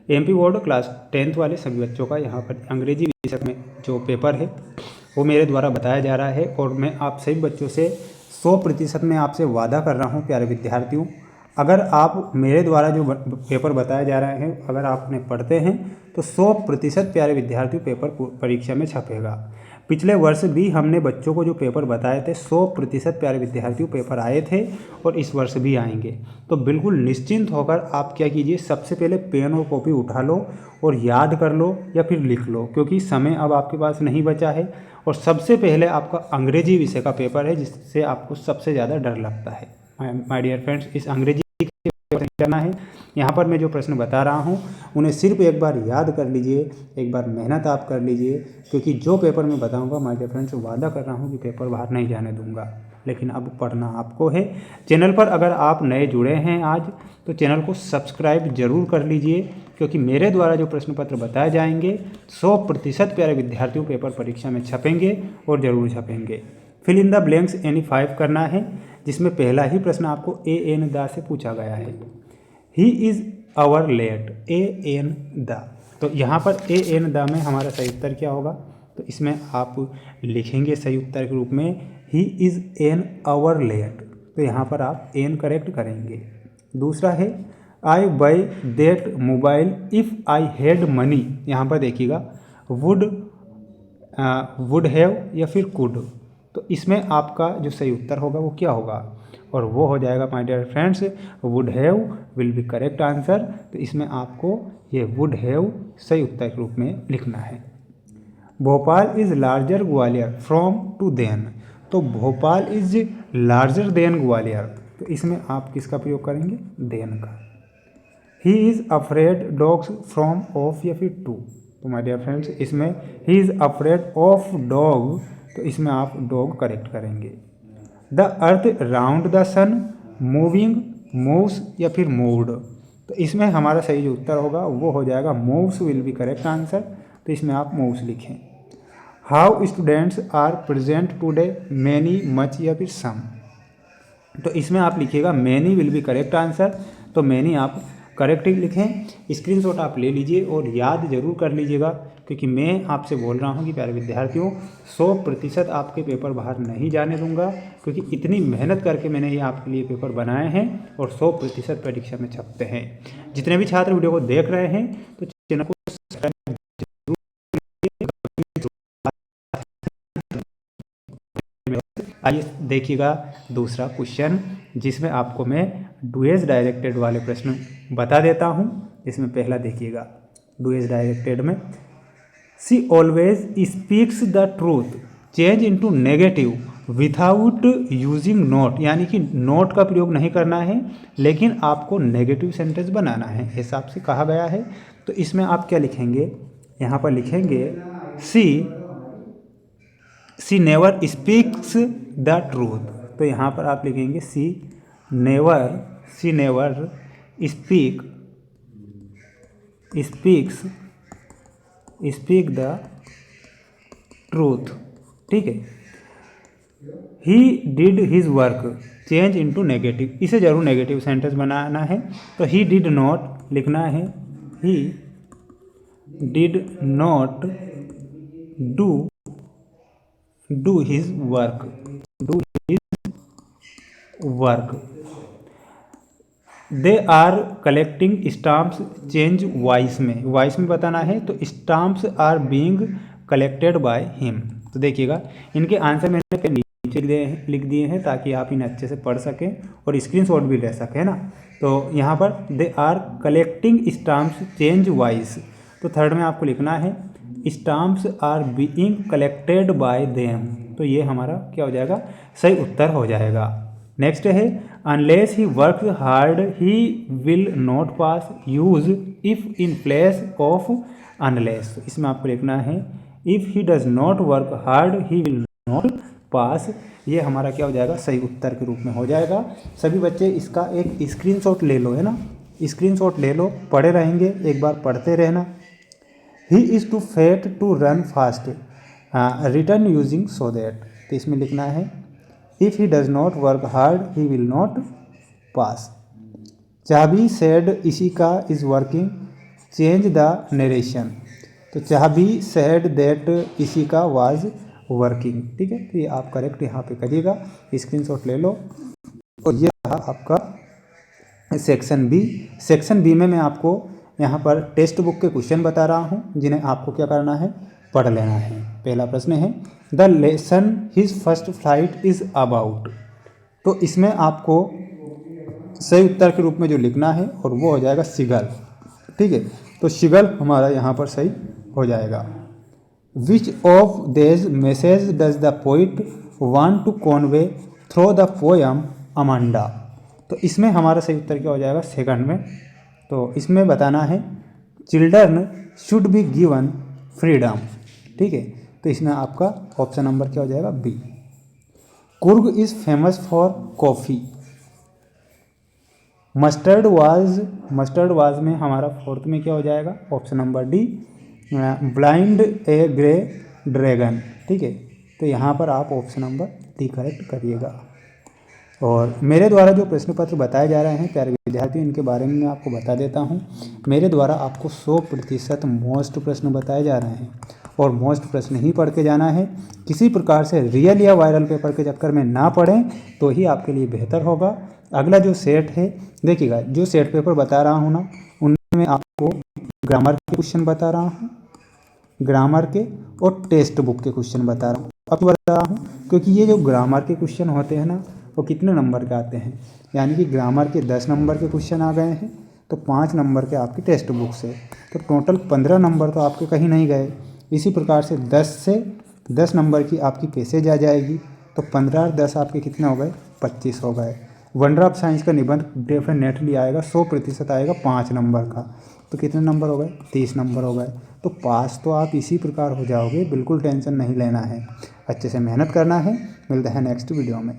MP board class 10th वाले सभी बच्चों का यहाँ पर अंग्रेजी विषय में जो पेपर है वो मेरे द्वारा बताया जा रहा है और मैं आप सभी बच्चों से 100% में आपसे वादा कर रहा हूँ प्यारे विद्यार्थियों, अगर आप मेरे द्वारा जो पेपर बताया जा रहा है अगर आपने पढ़ते हैं तो 100% प्यारे विद्यार्थियों पेपर परीक्षा में छपेगा। पिछले वर्ष भी हमने बच्चों को जो पेपर बताए थे 100% प्यारे विद्यार्थियों पेपर आए थे और इस वर्ष भी आएंगे। तो बिल्कुल निश्चिंत होकर आप क्या कीजिए, सबसे पहले पेन और कॉपी उठा लो और याद कर लो या फिर लिख लो, क्योंकि समय अब आपके पास नहीं बचा है। और सबसे पहले आपका अंग्रेजी विषय का पेपर है जिससे आपको सबसे ज़्यादा डर लगता है। माय डियर फ्रेंड्स, इस अंग्रेजी करना है। यहाँ पर मैं जो प्रश्न बता रहा हूँ उन्हें सिर्फ एक बार याद कर लीजिए, एक बार मेहनत आप कर लीजिए, क्योंकि जो पेपर मैं बताऊँगा माय डियर फ्रेंड्स वादा कर रहा हूँ कि पेपर बाहर नहीं जाने दूंगा। लेकिन अब पढ़ना आपको है। चैनल पर अगर आप नए जुड़े हैं आज तो चैनल को सब्सक्राइब जरूर कर लीजिए, क्योंकि मेरे द्वारा जो प्रश्न पत्र बताए जाएंगे 100% प्यारे विद्यार्थियों पेपर परीक्षा में छपेंगे और ज़रूर छपेंगे। Fill in the blanks any 5 करना है, जिसमें पहला ही प्रश्न आपको ए एन द से पूछा गया है। He is our late, a an the. तो यहाँ पर ए एन द में हमारा सही उत्तर क्या होगा, तो इसमें आप लिखेंगे सही उत्तर के रूप में he is an hour late. तो यहाँ पर आप एन करेक्ट करेंगे। दूसरा है I buy that mobile if I had money. यहाँ पर देखिएगा वुड हैव या फिर कुड। तो इसमें आपका जो सही उत्तर होगा वो क्या होगा, और वो हो जाएगा my dear friends would have will be correct answer. तो इसमें आपको ये वुड हैव सही उत्तर के रूप में लिखना है। Bhopal is larger Gwalior from to than. तो Bhopal is larger than Gwalior. तो इसमें आप किसका प्रयोग करेंगे, देन का। He is afraid dogs from of या फिर टू। तो माय डियर फ्रेंड्स इसमें he is afraid of dog, तो इसमें आप डॉग करेक्ट करेंगे। The earth round the sun moving moves या फिर मूव्ड। तो इसमें हमारा सही जो उत्तर होगा वो हो जाएगा moves will be correct answer. तो इसमें आप मूव्स लिखें। How students are present today, many much या फिर सम। तो इसमें आप लिखिएगा many will be correct answer. तो मैनी आप करेक्ट ही लिखें। स्क्रीनशॉट आप ले लीजिए और याद जरूर कर लीजिएगा, क्योंकि मैं आपसे बोल रहा हूँ कि प्यारे विद्यार्थियों 100% आपके पेपर बाहर नहीं जाने दूंगा, क्योंकि इतनी मेहनत करके मैंने ये आपके लिए पेपर बनाए हैं और 100% परीक्षा में छपते हैं। जितने भी छात्र वीडियो को देख रहे हैं तो चैनल को सब्सक्राइब जरूर कीजिए। आइए देखिएगा दूसरा क्वेश्चन, जिसमें आपको मैं डुएज डायरेक्टेड वाले प्रश्न बता देता हूं। इसमें पहला देखिएगा डुएज डायरेक्टेड में she always speaks the truth change into negative without using note. यानी कि नोट का प्रयोग नहीं करना है, लेकिन आपको नेगेटिव सेंटेंस बनाना है हिसाब से कहा गया है। तो इसमें आप क्या लिखेंगे, यहाँ पर लिखेंगे सी नेवर स्पीक्स द ट्रूथ। तो यहाँ पर आप लिखेंगे सी नेवर स्पीक द ट्रूथ। ठीक है। He did his work change into negative. इसे जरूर नेगेटिव सेंटेंस बनाना है। तो ही डिड नॉट लिखना है, he did not do his work, they are collecting stamps change voice में बताना है। तो stamps are being collected by him. तो देखिएगा इनके आंसर मैंने नीचे लिख दिए हैं ताकि आप इन्हें अच्छे से पढ़ सकें और स्क्रीनशॉट भी ले सकें ना। तो यहाँ पर they are collecting stamps change voice. तो थर्ड में आपको लिखना है stamps are being collected by them. तो ये हमारा क्या हो जाएगा, सही उत्तर हो जाएगा। नेक्स्ट है unless he work hard he will not pass use if in place of unless. इसमें आपको लिखना है if he does not work hard he will not पास। ये हमारा क्या हो जाएगा, सही उत्तर के रूप में हो जाएगा। सभी बच्चे इसका एक स्क्रीनशॉट ले लो, है ना, स्क्रीनशॉट ले लो, पढ़े रहेंगे, एक बार पढ़ते रहना। He is too fat to run fast return using so that. तो इसमें लिखना है if he does not work hard he will not pass. चाबी said Ishika is working change the narration. तो चाबी सेड दैट इसी का वाज वर्किंग। ठीक है, तो ये आप करेक्ट यहाँ पे करिएगा, स्क्रीनशॉट ले लो। और ये रहा आपका सेक्शन बी। सेक्शन बी में मैं आपको यहाँ पर टेक्स्ट बुक के क्वेश्चन बता रहा हूँ, जिन्हें आपको क्या करना है, पढ़ लेना है। पहला प्रश्न है the lesson his first flight is about. तो इसमें आपको सही उत्तर के रूप में जो लिखना है और वो हो जाएगा सिगल। ठीक है, तो सिगल हमारा यहाँ पर सही हो जाएगा। Which of these message does the poet want to convey through the poem Amanda. तो इसमें हमारा सही उत्तर क्या हो जाएगा, सेकंड में। तो इसमें बताना है children should be given freedom. ठीक है, तो इसमें आपका ऑप्शन नंबर क्या हो जाएगा, B. Coorg is famous for coffee. Mustard was में हमारा फोर्थ में क्या हो जाएगा, option number D, blind a grey dragon. ठीक है, तो यहाँ पर आप ऑप्शन नंबर डी करेक्ट करिएगा। और मेरे द्वारा जो प्रश्न पत्र बताए जा रहे हैं प्यारे विद्यार्थियों, इनके बारे में मैं आपको बता देता हूँ। मेरे द्वारा आपको 100% मोस्ट प्रश्न बताए जा रहे हैं और मोस्ट प्रश्न ही पढ़ के जाना है। किसी प्रकार से रियल या वायरल पेपर के चक्कर में ना पढ़ें तो ही आपके लिए बेहतर होगा। अगला जो सेट है, देखिएगा जो सेट पेपर बता रहा हूँ ना, उनमें मैं आपको ग्रामर के क्वेश्चन बता रहा हूँ, ग्रामर के और टेक्स्ट बुक के क्वेश्चन बता रहा हूँ। अब बता रहा हूँ क्योंकि ये जो ग्रामर के क्वेश्चन होते हैं ना, वो कितने नंबर के आते हैं, यानी कि ग्रामर के 10 नंबर के क्वेश्चन आ गए हैं, तो 5 नंबर के आपकी टेक्स्ट बुक से, तो टोटल 15 नंबर तो आपके कहीं नहीं गए। इसी प्रकार से 10 नंबर की आपकी पैसेज आ जाएगी, तो 15 और 10 आपके कितने हो गए, 25 हो गए। वंडर ऑफ साइंस का निबंध डेफिनेटली आएगा, 100% आएगा 5 नंबर का, तो कितने नंबर हो गए, 30 नंबर हो गए। तो पास तो आप इसी प्रकार हो जाओगे, बिल्कुल टेंशन नहीं लेना है, अच्छे से मेहनत करना है। मिलते हैं नेक्स्ट वीडियो में।